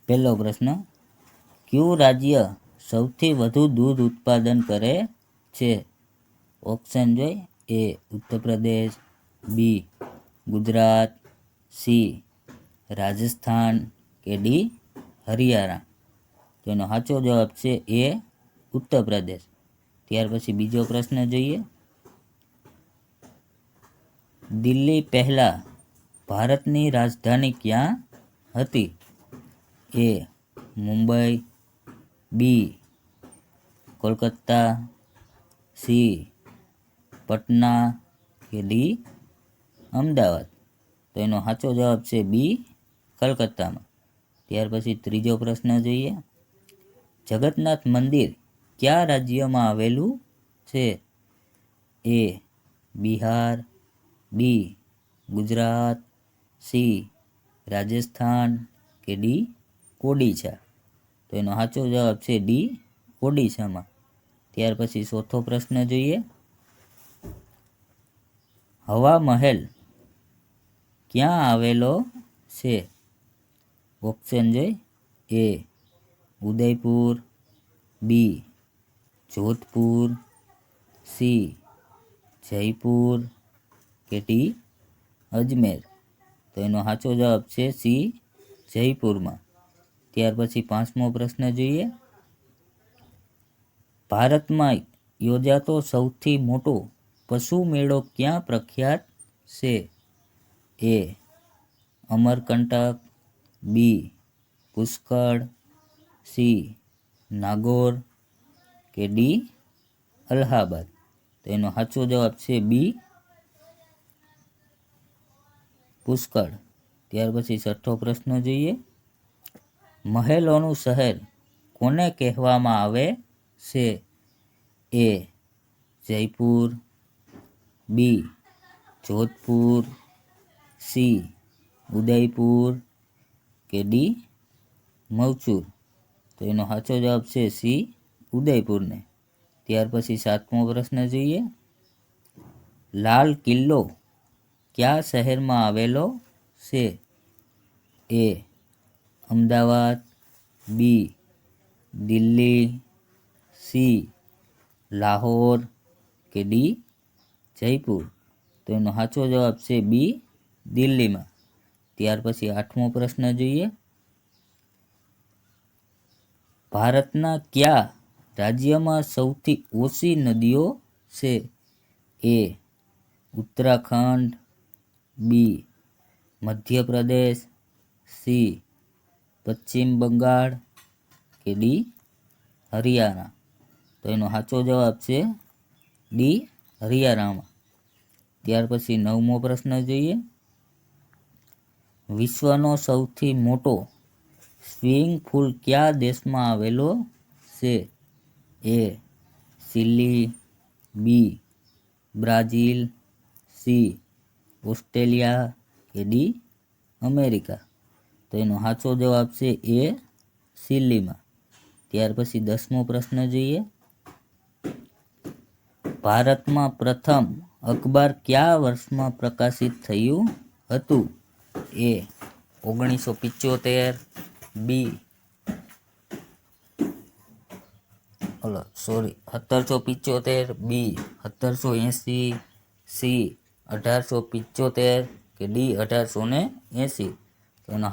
પહેલો પ્રશ્ન, કયું રાજ્ય સૌથી વધુ દૂધ ઉત્પાદન કરે છે? ઓપ્શન જોઈ, એ ઉત્તર પ્રદેશ, બી ગુજરાત, સી રાજસ્થાન કે ડી હરિયાણા. તો એનો સાચો જવાબ છે એ ઉત્તર પ્રદેશ. ત્યાર પછી બીજો પ્રશ્ન જોઈએ. દિલ્હી પહેલા ભારતની રાજધાની ક્યાં હતી? એ મુંબઈ, બી કોલકાતા, સી પટના કે ડી અમદાવાદ. તો એનો સાચો જવાબ છે બી કલકત્તામાં. ત્યાર પછી ત્રીજો પ્રશ્ન જોઈએ. જગન્નાથ મંદિર કયા રાજ્યમાં આવેલું છે? એ બિહાર, બી ગુજરાત, સી રાજસ્થાન કે ડી ઓડિશા. તો એનો સાચો જવાબ છે ડી ઓડિશામાં. ત્યાર પછી ચોથો પ્રશ્ન જોઈએ. હવા મહેલ ક્યાં આવેલો છે? ઓપ્શન જોઈ, એ ઉદયપુર, બી જોધપુર, સી જયપુર કે ડી અજમેર. તો એનો સાચો જવાબ છે સી જયપુરમાં. ત્યાર પછી પાંચમો પ્રશ્ન જોઈએ. ભારતમાં યોજાતો સૌથી મોટો પશુ મેળો ક્યાં પ્રખ્યાત છે? એ અમરકંટક, બી પુષ્કળ, સી નાગોર કે ડી અલ્હાબાદ. તો એનો સાચો જવાબ છે બી પુષ્કળ. ત્યાર પછી છઠ્ઠો પ્રશ્ન જોઈએ. મહેલોનું શહેર કોને કહેવામાં આવે છે? એ જયપુર, બી જોધપુર, સી ઉદયપુર કે ડી મૈસૂર. તો એનો સાચો જવાબ છે સી ઉદયપુરને. ત્યાર પછી સાતમો પ્રશ્ન જોઈએ. લાલ કિલ્લો કયા શહેરમાં આવેલો છે? એ અમદાવાદ, બી દિલ્હી, સી લાહોર કે ડી જયપુર. તો એનો સાચો જવાબ છે બી દિલ્હીમાં. ત્યાર પછી આઠમો પ્રશ્ન જોઈએ. ભારતના કયા રાજ્યમાં સૌથી ઓછી નદીઓ છે? એ ઉત્તરાખંડ, બી મધ્યપ્રદેશ, સી પશ્ચિમ બંગાળ કે ડી હરિયાણા. તો એનો સાચો જવાબ છે ડી હરિયાણામાં. ત્યાર પછી નવમો પ્રશ્ન જોઈએ. વિશ્વનો સૌથી મોટો સ્વિમિંગ પુલ કયા દેશમાં આવેલો છે? એ ચીલી, બી બ્રાઝિલ, સી ઓસ્ટ્રેલિયા કે ડી અમેરિકા. તો એનો સાચો જવાબ છે એ ચીલીમાં. ત્યાર પછી દસમો પ્રશ્ન જોઈએ. ભારતમાં પ્રથમ અખબાર કયા વર્ષમાં પ્રકાશિત થયું હતું? એ 1975, બી 1775, બી 1780, સી 1875 કે ડી 1880. તો એનો